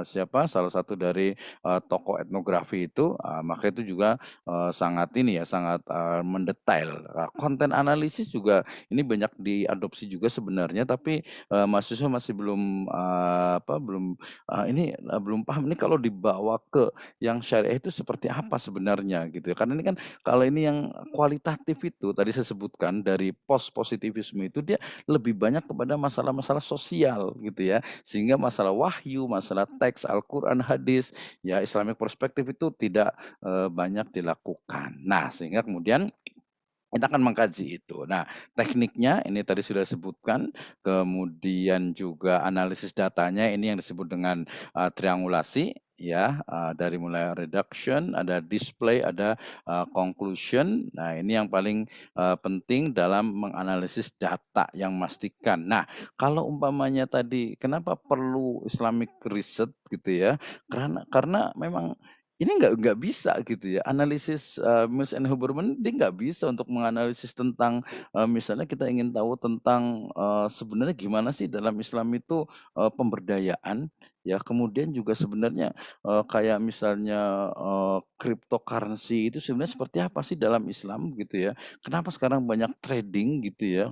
siapa, salah satu dari, tokoh etnografi itu, maka itu juga, sangat ini ya, sangat, mendetail. Konten analisis juga ini banyak diadopsi juga sebenarnya tapi, mahasiswa masih belum, belum paham ini kalau dibawa ke yang syariah itu seperti apa sebenarnya gitu ya. Karena ini kan kalau ini yang kualitatif itu tadi saya sebutkan dari post positivisme itu dia lebih banyak kepada masalah-masalah sosial gitu ya. Sehingga masalah wahyu, masalah teks Al-Qur'an, hadis, ya Islamic perspective itu tidak, banyak dilakukan. Nah, sehingga kemudian kita akan mengkaji itu. Nah, tekniknya ini tadi sudah disebutkan, kemudian juga analisis datanya ini yang disebut dengan, triangulasi ya, dari mulai reduction, ada display, ada, conclusion. Nah, ini yang paling, penting dalam menganalisis data yang memastikan. Nah, kalau umpamanya tadi kenapa perlu Islamic research gitu ya, karena memang ini nggak bisa gitu ya, analisis, Mills and Huberman dia nggak bisa untuk menganalisis tentang, misalnya kita ingin tahu tentang, sebenarnya gimana sih dalam Islam itu, pemberdayaan, ya kemudian juga sebenarnya, kayak misalnya, cryptocurrency itu sebenarnya seperti apa sih dalam Islam gitu ya. Kenapa sekarang banyak trading gitu ya,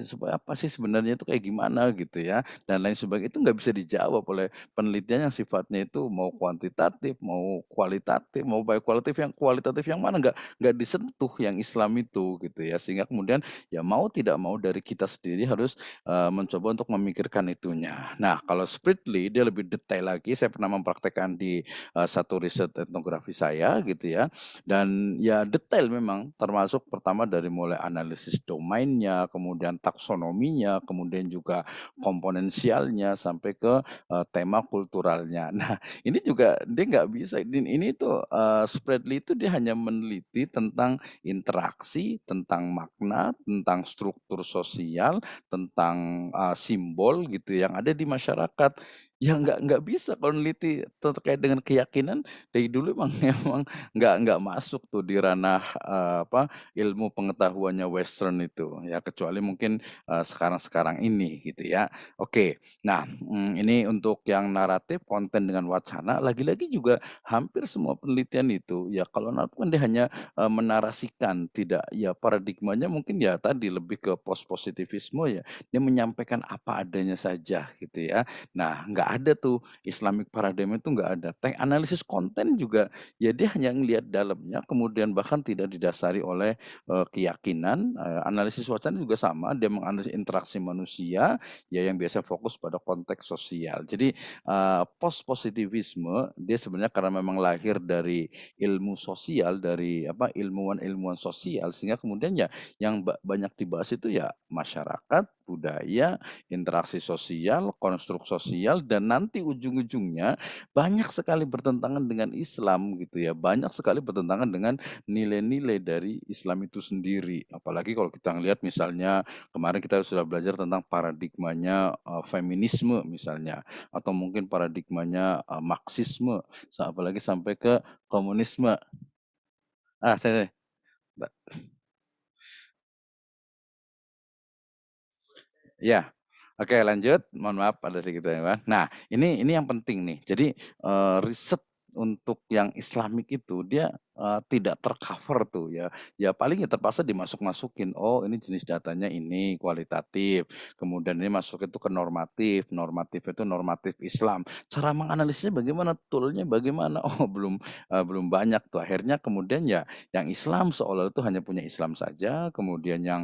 supaya apa sih sebenarnya itu kayak gimana gitu ya, dan lain sebagainya, itu nggak bisa dijawab oleh penelitian yang sifatnya itu mau kuantitatif, mau kualitatif, mau baik kualitatif yang mana nggak disentuh yang Islam itu gitu ya. Sehingga kemudian ya mau tidak mau dari kita sendiri harus, mencoba untuk memikirkan itunya. Nah, kalau Spritly dia lebih detail lagi, saya pernah mempraktekkan di, satu riset etnografi saya gitu ya, dan ya detail memang termasuk pertama dari mulai analisis domainnya, kemudian taksonominya, kemudian juga komponensialnya sampai ke tema kulturalnya. Nah, ini juga dia nggak bisa ini tuh, Spradley itu dia hanya meneliti tentang interaksi, tentang makna, tentang struktur sosial, tentang, simbol gitu yang ada di masyarakat. Ya nggak bisa kalau neliti terkait dengan keyakinan dari dulu emang emang nggak masuk tuh di ranah, ilmu pengetahuannya western itu ya, kecuali mungkin, sekarang-sekarang ini gitu ya. Oke. Nah, ini untuk yang naratif, konten dengan wacana, lagi-lagi juga hampir semua penelitian itu, ya kalau naratif kan dia hanya, menarasikan, tidak ya paradigmanya mungkin ya tadi lebih ke post positivisme ya, dia menyampaikan apa adanya saja gitu ya. Nah, nggak ada tuh Islamic paradigm itu nggak ada. Analisis konten juga, ya dia hanya ngelihat dalamnya, kemudian bahkan tidak didasari oleh, keyakinan, analisis wacana juga sama, dia menganalisis interaksi manusia, ya yang biasa fokus pada konteks sosial. Jadi, post positivisme dia sebenarnya karena memang lahir dari ilmu sosial, dari ilmuwan-ilmuwan sosial sehingga kemudian ya yang banyak dibahas itu ya masyarakat, budaya, interaksi sosial, konstruk sosial dan nanti ujung-ujungnya banyak sekali bertentangan dengan Islam gitu ya, banyak sekali bertentangan dengan nilai-nilai dari Islam itu sendiri. Apalagi kalau kita ngelihat misalnya kemarin kita sudah belajar tentang paradigmanya, feminisme misalnya, atau mungkin paradigmanya, Marxisme, apalagi sampai ke komunisme. Saya Mbak, iya. Oke lanjut, mohon maaf ada sedikit gangguan. Nah, ini yang penting nih. Jadi, riset untuk yang Islamik itu dia, tidak tercover tuh ya. Ya paling ya terpaksa dimasuk-masukin, oh ini jenis datanya ini kualitatif, kemudian ini masuk itu ke normatif, normatif itu normatif Islam. Cara menganalisisnya bagaimana, tool-nya bagaimana? Oh belum banyak tuh. Akhirnya kemudian ya yang Islam seolah itu hanya punya Islam saja, kemudian yang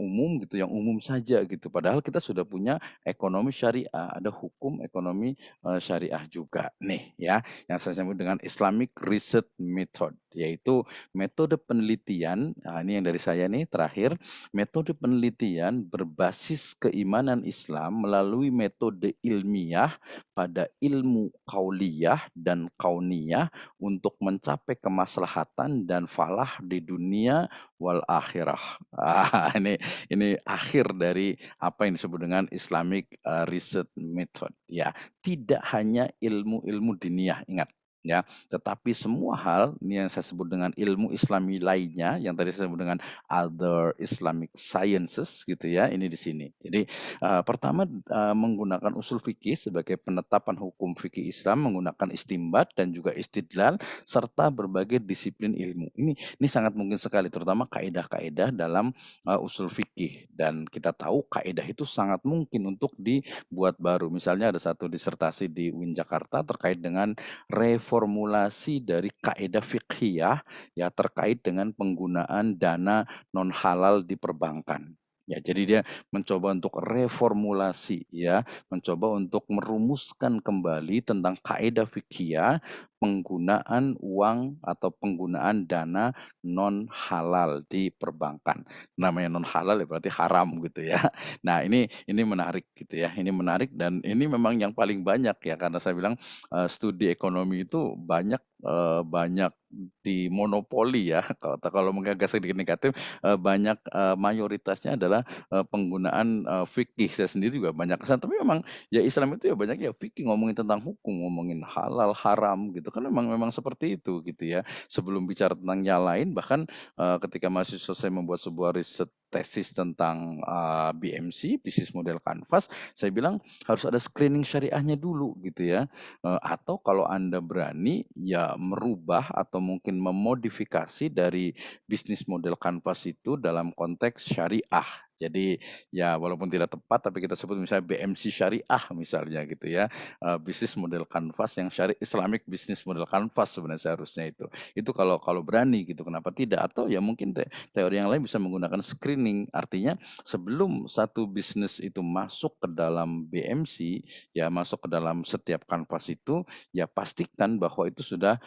umum gitu, yang umum saja gitu. Padahal kita sudah punya ekonomi syariah, ada hukum ekonomi, syariah juga nih ya, yang saya sebut dengan Islamic Research Method. method, yaitu metode penelitian, ini yang dari saya nih terakhir, metode penelitian berbasis keimanan Islam melalui metode ilmiah pada ilmu kauliyah dan kauniyah untuk mencapai kemaslahatan dan falah di dunia wal akhirah. Ini akhir dari apa yang disebut dengan Islamic Research Method. Ya, tidak hanya ilmu-ilmu diniyah, ingat ya, tetapi semua hal ini yang saya sebut dengan ilmu Islami lainnya yang tadi saya sebut dengan other Islamic sciences gitu ya, ini di sini. Jadi pertama menggunakan usul fikih sebagai penetapan hukum fikih Islam menggunakan istimbat dan juga istidlal serta berbagai disiplin ilmu. Ini sangat mungkin sekali terutama kaidah-kaidah dalam usul fikih, dan kita tahu kaidah itu sangat mungkin untuk dibuat baru. Misalnya ada satu disertasi di UIN Jakarta terkait dengan reformulasi dari kaidah fiqhiyah ya terkait dengan penggunaan dana non halal di perbankan. Ya, jadi dia mencoba untuk reformulasi ya, mencoba untuk merumuskan kembali tentang kaidah fiqhiyah penggunaan uang atau penggunaan dana non halal di perbankan. Namanya non halal ya berarti haram gitu ya. Nah, ini menarik gitu ya. Ini menarik dan ini memang yang paling banyak ya karena saya bilang studi ekonomi itu banyak banyak dimonopoli ya. Kalau mungkin agak sedikit negatif, banyak mayoritasnya adalah penggunaan fikih. Saya sendiri juga banyak kesana, tapi memang ya Islam itu ya banyak ya fikih, ngomongin tentang hukum, ngomongin halal, haram gitu kan memang seperti itu gitu ya. Sebelum bicara tentang yang lain bahkan ketika mahasiswa saya membuat sebuah riset tesis tentang BMC, Business Model Canvas, saya bilang harus ada screening syariahnya dulu gitu ya. Atau kalau Anda berani ya merubah atau mungkin memodifikasi dari bisnis model Canvas itu dalam konteks syariah. Jadi ya walaupun tidak tepat tapi kita sebut misalnya BMC syariah misalnya gitu ya. Bisnis model Canvas yang Islamic Business Model Canvas sebenarnya seharusnya itu. Itu kalau berani gitu, kenapa tidak? Atau ya mungkin teori yang lain bisa menggunakan screening. Artinya sebelum satu bisnis itu masuk ke dalam BMC, ya masuk ke dalam setiap kanvas itu, ya pastikan bahwa itu sudah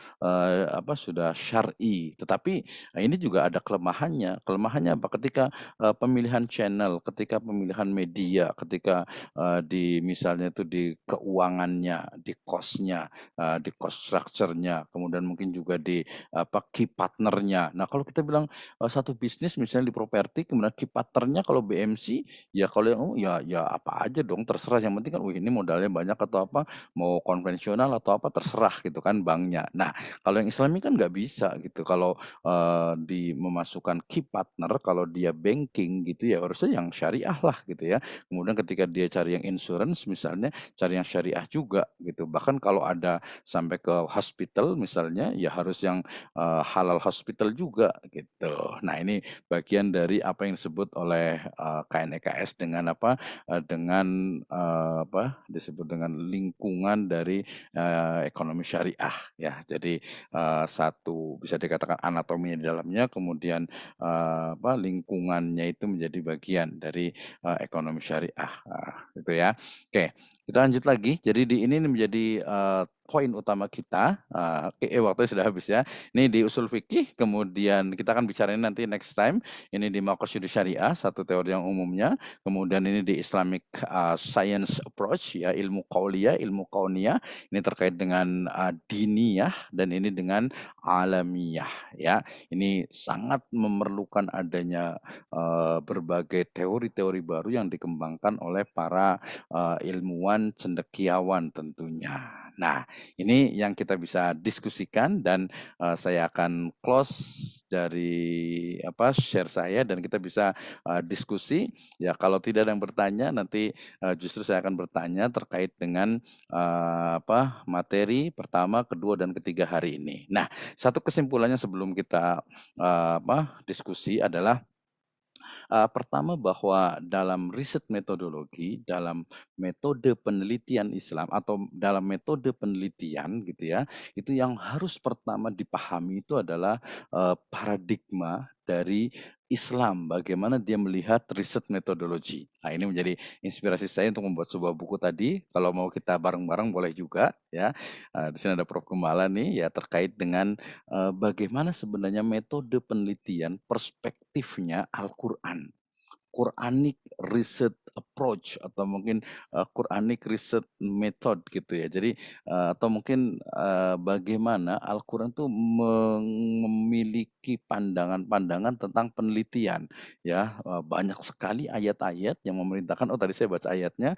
sudah syar'i. Tetapi ini juga ada kelemahannya. Kelemahannya apa? Ketika pemilihan channel, ketika pemilihan media, ketika di misalnya itu di keuangannya, di cost-nya, di cost structure-nya, kemudian mungkin juga di key partner-nya. Nah, kalau kita bilang satu bisnis misalnya di properti, kemudian key partner-nya kalau BMC, ya kalau yang ya apa aja dong, terserah. Yang penting kan, ini modalnya banyak atau apa, mau konvensional atau apa, terserah gitu kan banknya. Nah, kalau yang Islami kan nggak bisa gitu. Kalau di memasukkan key partner, kalau dia banking gitu ya harusnya yang syariah lah gitu ya. Kemudian ketika dia cari yang insurance misalnya, cari yang syariah juga gitu. Bahkan kalau ada sampai ke hospital misalnya, ya harus yang halal hospital juga gitu. Nah, ini bagian dari apa yang disebut oleh KNEKS dengan disebut dengan lingkungan dari ekonomi syariah ya. Jadi satu bisa dikatakan anatominya di dalamnya, kemudian lingkungannya itu menjadi bagian dari ekonomi syariah. Gitu ya. Oke, kita lanjut lagi. Jadi di ini menjadi poin utama kita. Waktunya sudah habis ya. Ini di usul fikih, kemudian kita akan bicarain nanti next time. Ini di Maqasidus Syariah, satu teori yang umumnya. Kemudian ini di Islamic Science Approach, ya ilmu qauliyah, ilmu kauniyah. Ini terkait dengan diniyah dan ini dengan alamiyah. Ya, ini sangat memerlukan adanya berbagai teori-teori baru yang dikembangkan oleh para ilmuwan cendekiawan tentunya. Nah, ini yang kita bisa diskusikan dan saya akan close dari share saya dan kita bisa diskusi. Ya, kalau tidak ada yang bertanya nanti justru saya akan bertanya terkait dengan materi pertama, kedua dan ketiga hari ini. Nah, satu kesimpulannya sebelum kita diskusi adalah pertama bahwa dalam riset metodologi, dalam metode penelitian Islam atau dalam metode penelitian gitu ya, itu yang harus pertama dipahami itu adalah paradigma dari Islam, bagaimana dia melihat riset metodologi. Nah, ini menjadi inspirasi saya untuk membuat sebuah buku tadi. Kalau mau kita bareng-bareng boleh juga ya. Di sini ada Prof. Gembala nih ya terkait dengan bagaimana sebenarnya metode penelitian perspektifnya Al-Qur'an. Quranic research approach atau mungkin Quranic research method gitu ya. Jadi atau mungkin bagaimana Al-Qur'an itu memiliki pandangan-pandangan tentang penelitian ya. Banyak sekali ayat-ayat yang memerintahkan, oh tadi saya baca ayatnya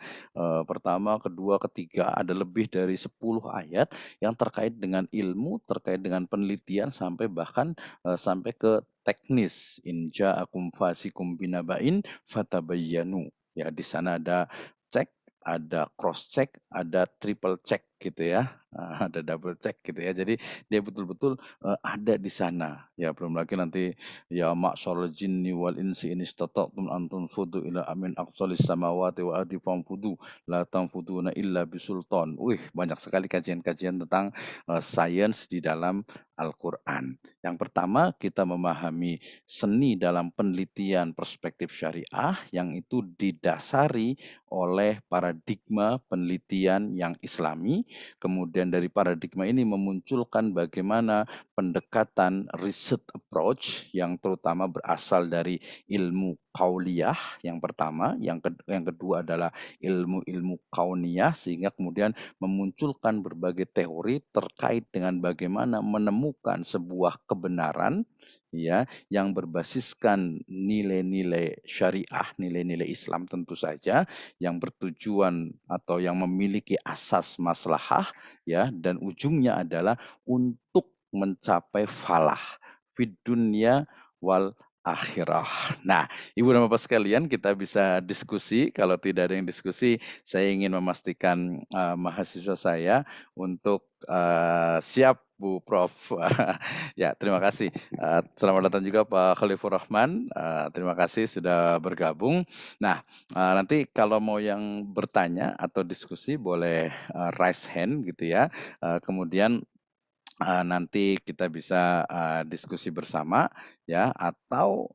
pertama, kedua, ketiga ada lebih dari 10 ayat yang terkait dengan ilmu, terkait dengan penelitian sampai bahkan sampai ke teknis. In ja'akum fasikum binaba'in fatabayyanu. Ya, di sana ada cek, ada cross check, ada triple check gitu ya. Ada double check gitu ya. Jadi dia betul-betul ada di sana. Ya, belum lagi nanti ya ma'syarul jinni wal insi in istata'tum an tanfudu ila amin aqsalis samawati wa ardi fanfudu la tanfuduna illa bisultan. Wih, banyak sekali kajian-kajian tentang sains di dalam Al-Qur'an. Yang pertama, kita memahami seni dalam penelitian perspektif syariah yang itu didasari oleh paradigma penelitian yang Islami. Kemudian dari paradigma ini memunculkan bagaimana pendekatan research approach yang terutama berasal dari ilmu kauliyah yang pertama, yang kedua adalah ilmu-ilmu kauniyah sehingga kemudian memunculkan berbagai teori terkait dengan bagaimana menemukan sebuah kebenaran ya yang berbasiskan nilai-nilai syariah, nilai-nilai Islam tentu saja yang bertujuan atau yang memiliki asas maslahah ya dan ujungnya adalah untuk mencapai falah fid dunya wal akhirah. Nah, Ibu dan Bapak sekalian, kita bisa diskusi. Kalau tidak ada yang diskusi, saya ingin memastikan mahasiswa saya untuk siap Bu Prof. Ya, terima kasih. Selamat datang juga Pak Khalifur Rahman. Terima kasih sudah bergabung. Nah, nanti kalau mau yang bertanya atau diskusi boleh raise hand gitu ya. Kemudian nanti kita bisa diskusi bersama ya atau